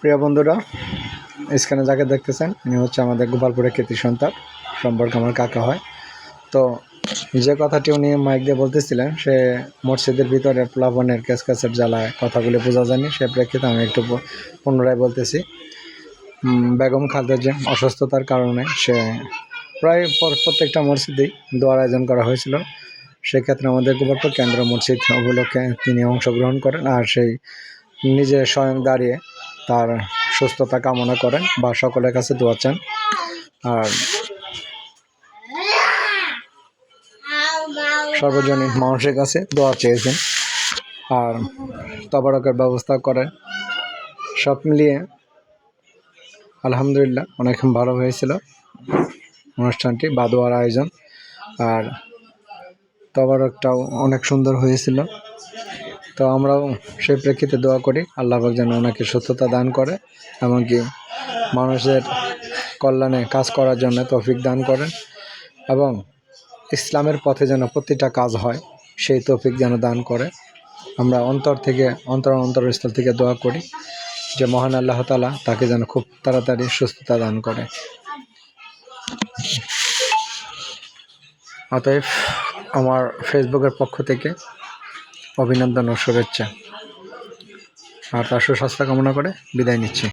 প্রিয় বন্ধুরা, স্ক্রিনে যাকে দেখতেছেন ইনি হচ্ছে আমাদের গোপালপুরের কৃতি সন্তান সম্পর্কে আমার কাকা হয়। তো যে কথাটি উনি মাইক দিয়ে বলতেছিলেন, সে মসজিদের ভিতরে প্লাবনের ক্যাসের জ্বালায় কথাগুলি বোঝা যায়নি, সে প্রেক্ষিতে আমি একটু পুনরায় বলতেছি। বেগম খালেদার যে অসুস্থতার কারণে সে প্রায় প্রত্যেকটা মসজিদেই দোয়ার আয়োজন করা হয়েছিল। সেক্ষেত্রে আমাদের গোপালপুর কেন্দ্র মসজিদ উপলক্ষে তিনি অংশগ্রহণ করেন, আর সেই নিজে স্বয়ং দাঁড়িয়ে তার সুস্থতা কামনা করেন বা সকলের কাছে দোয়া চান, আর সর্বজনীন মানুষের কাছে দোয়া চেয়েছেন, আর তবারকের ব্যবস্থা করেন। সব মিলিয়ে আলহামদুলিল্লাহ অনেক ভালো হয়েছিল অনুষ্ঠানটি বা দোয়ার আয়োজন, আর তবারকটাও অনেক সুন্দর হয়েছিল। তো আমরাও সেই প্রেক্ষিতে দোয়া করি আল্লাহ পাক যেন ওনাকে সুস্থতা দান করে, এমনকি মানুষের কল্যাণে কাজ করার জন্য তৌফিক দান করেন, এবং ইসলামের পথে যেন প্রতিটা কাজ হয় সেই তৌফিক যেন দান করে। আমরা অন্তরস্থল থেকে দোয়া করি যে মহান আল্লাহ তাআলা তাকে যেন খুব তাড়াতাড়ি সুস্থতা দান করে। অতএব আমার ফেসবুকের পক্ষ থেকে অভিনন্দন ও শুভেচ্ছা, আর তার সুস্বাস্থ্য কামনা করে বিদায় নিচ্ছি।